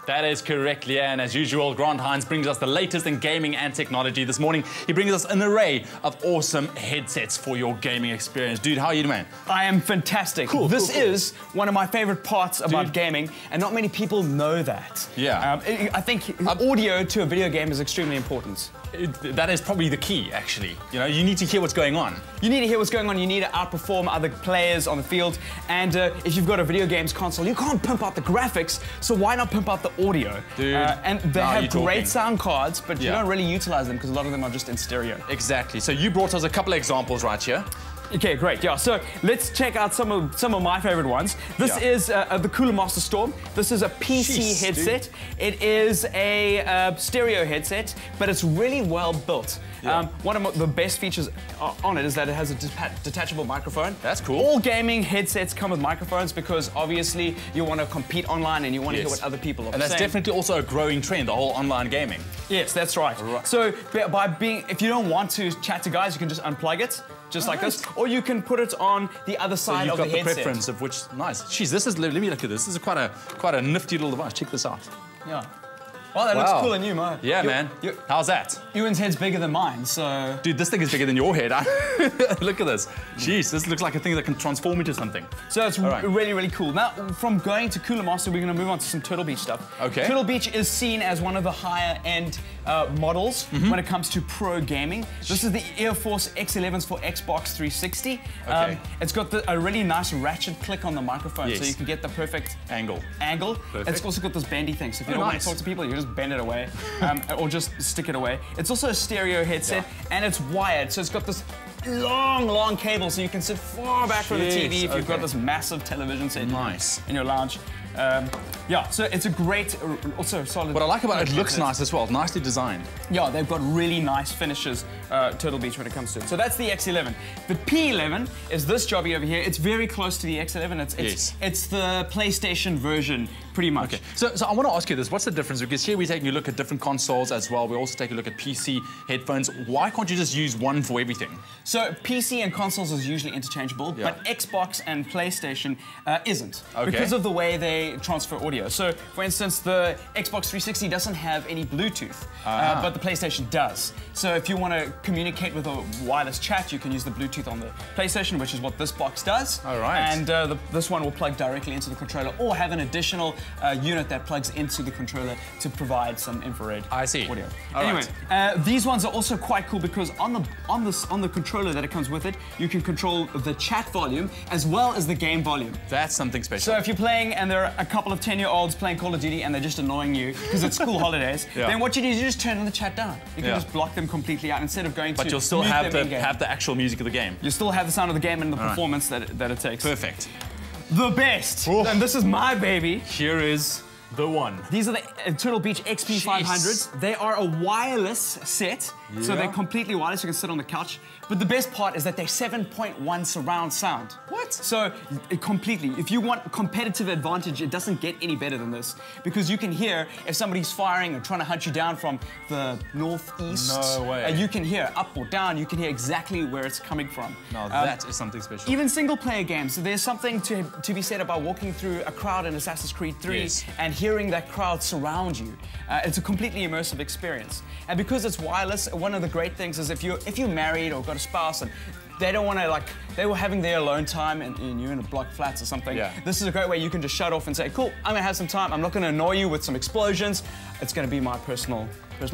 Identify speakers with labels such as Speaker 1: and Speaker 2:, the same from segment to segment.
Speaker 1: That is correct, Leah, and as usual, Grant Hines brings us the latest in gaming and technology. This morning, he brings us an array of awesome headsets for your gaming experience. Dude, how are you, man?
Speaker 2: I am fantastic.
Speaker 1: Cool.
Speaker 2: This is one of my favorite parts about gaming, and not many people know that.
Speaker 1: Yeah.
Speaker 2: I think audio to a video game is extremely important.
Speaker 1: That is probably the key, actually. You know, you need to hear what's going on.
Speaker 2: You need to hear what's going on, you need to outperform other players on the field, and if you've got a video games console, you can't pimp out the graphics, so why not pimp out the audio?
Speaker 1: Dude,
Speaker 2: and they have great sound cards, but you don't really utilize them because a lot of them are just in stereo.
Speaker 1: Exactly. So you brought us a couple of examples right here.
Speaker 2: Okay, great. Yeah, so let's check out some of my favorite ones. This is the Cooler Master Storm. This is a PC headset. Dude. It is a stereo headset, but it's really well built. Yeah. One of the best features on it is that it has a detachable microphone.
Speaker 1: That's cool.
Speaker 2: All gaming headsets come with microphones because obviously you want to compete online and you want to hear what other people are saying.
Speaker 1: And that's definitely also a growing trend, the whole online gaming.
Speaker 2: Yes, that's right. So if you don't want to chat to guys, you can just unplug it. Just like this, or you can put it on the other side of the headset.
Speaker 1: You've got the preference of which, nice. Jeez, this is, let me look at this. This is quite a nifty little device. Check this out.
Speaker 2: Yeah. Well, that looks cool on you, man.
Speaker 1: Yeah, man. How's that?
Speaker 2: Ewan's head's bigger than mine, so...
Speaker 1: Dude, this thing is bigger than your head. Look at this. Jeez, this looks like a thing that can transform into something.
Speaker 2: So it's really, really cool. Now, from going to Cooler Master, we're going to move on to some Turtle Beach stuff.
Speaker 1: Okay.
Speaker 2: Turtle Beach is seen as one of the higher-end models when it comes to pro gaming. This is the Air Force X11s for Xbox 360.
Speaker 1: Okay.
Speaker 2: It's got a really nice ratchet click on the microphone, so you can get the perfect
Speaker 1: angle.
Speaker 2: Perfect. It's also got this bendy thing, so if you don't want to talk to people, you just bend it away, or just stick it away. It's also a stereo headset, and it's wired, so it's got this long cable, so you can sit far back from the TV if you've got this massive television set in your lounge. Yeah, so it's a great, also solid...
Speaker 1: What I like about it, it looks nice as well, nicely designed.
Speaker 2: Yeah, they've got really nice finishes, Turtle Beach, when it comes to it. So that's the X11. The P11 is this jobby over here. It's very close to the X11. It's the PlayStation version, pretty much.
Speaker 1: Okay. So I want to ask you this. What's the difference? Because here we're taking a look at different consoles as well. We also take a look at PC headphones. Why can't you just use one for everything? So
Speaker 2: PC and consoles is usually interchangeable, but Xbox and PlayStation isn't. Because of the way they transfer audio. So, for instance, the Xbox 360 doesn't have any Bluetooth, but the PlayStation does. So if you want to communicate with a wireless chat, you can use the Bluetooth on the PlayStation, which is what this box does.
Speaker 1: All right.
Speaker 2: And this one will plug directly into the controller, or have an additional unit that plugs into the controller to provide some infrared audio. Anyway, these ones are also quite cool because on the controller that it comes with it, you can control the chat volume as well as the game volume.
Speaker 1: That's something special.
Speaker 2: So if you're playing and there are a couple of 10-year-olds playing Call of Duty and they're just annoying you because it's school holidays, then what you do is you just turn on the chat down. You can just block them completely out instead of going to.
Speaker 1: But you'll still have the actual music of the game.
Speaker 2: You still have the sound of the game and the performance that it takes.
Speaker 1: Perfect.
Speaker 2: The best. And this is my baby.
Speaker 1: Here is the one.
Speaker 2: These are the Turtle Beach XP500s. They are a wireless set, so they're completely wireless. You can sit on the couch. But the best part is that they're 7.1 surround sound.
Speaker 1: What?
Speaker 2: So, completely. If you want competitive advantage, it doesn't get any better than this. Because you can hear if somebody's firing or trying to hunt you down from the northeast.
Speaker 1: No way.
Speaker 2: You can hear up or down. You can hear exactly where it's coming from.
Speaker 1: No, that is something special.
Speaker 2: Even single-player games. There's something to be said about walking through a crowd in Assassin's Creed 3 and hearing that crowd surround you. It's a completely immersive experience. And because it's wireless, one of the great things is if you're married or got a spouse and they don't want to, they were having their alone time and you're in a block of flats or something, this is a great way you can just shut off and say, cool, I'm going to have some time. I'm not going to annoy you with some explosions. It's going to be my personal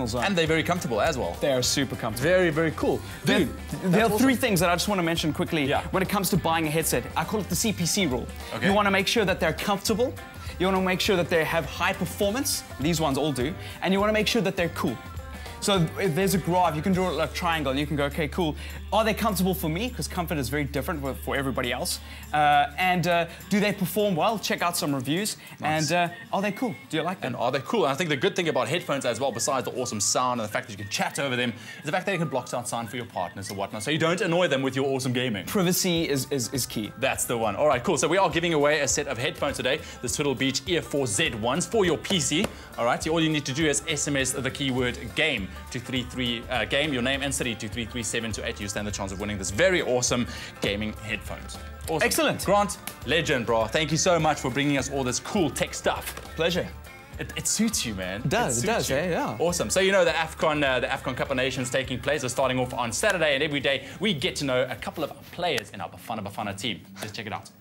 Speaker 2: zone.
Speaker 1: And they're very comfortable as well.
Speaker 2: They are super comfortable.
Speaker 1: Very, very cool. Dude,
Speaker 2: there are three things that I just want to mention quickly when it comes to buying a headset. I call it the CPC rule. You want to make sure that they're comfortable. You want to make sure that they have high performance. These ones all do. And you want to make sure that they're cool. So if there's a graph, you can draw a triangle and you can go, okay, cool. Are they comfortable for me? Because comfort is very different for everybody else. Do they perform well? Check out some reviews. Nice. And are they cool? Do you like them?
Speaker 1: And are they cool? And I think the good thing about headphones as well, besides the awesome sound and the fact that you can chat over them, is the fact that you can block out sound for your partners or whatnot, so you don't annoy them with your awesome gaming.
Speaker 2: Privacy is key.
Speaker 1: That's the one. All right, cool. So we are giving away a set of headphones today, the Turtle Beach Ear 4 Z1s for your PC. All right, so all you need to do is SMS the keyword GAME to 33GAME, your name and city to 33728. You stand the chance of winning this very awesome gaming headphones. Awesome.
Speaker 2: Excellent.
Speaker 1: Grant, legend, bro. Thank you so much for bringing us all this cool tech stuff.
Speaker 2: Pleasure.
Speaker 1: It suits you, man.
Speaker 2: It does, yeah.
Speaker 1: Awesome. So you know the AFCON Cup of Nations taking place is starting off on Saturday, and every day we get to know a couple of players in our Bafana Bafana team. Let's check it out.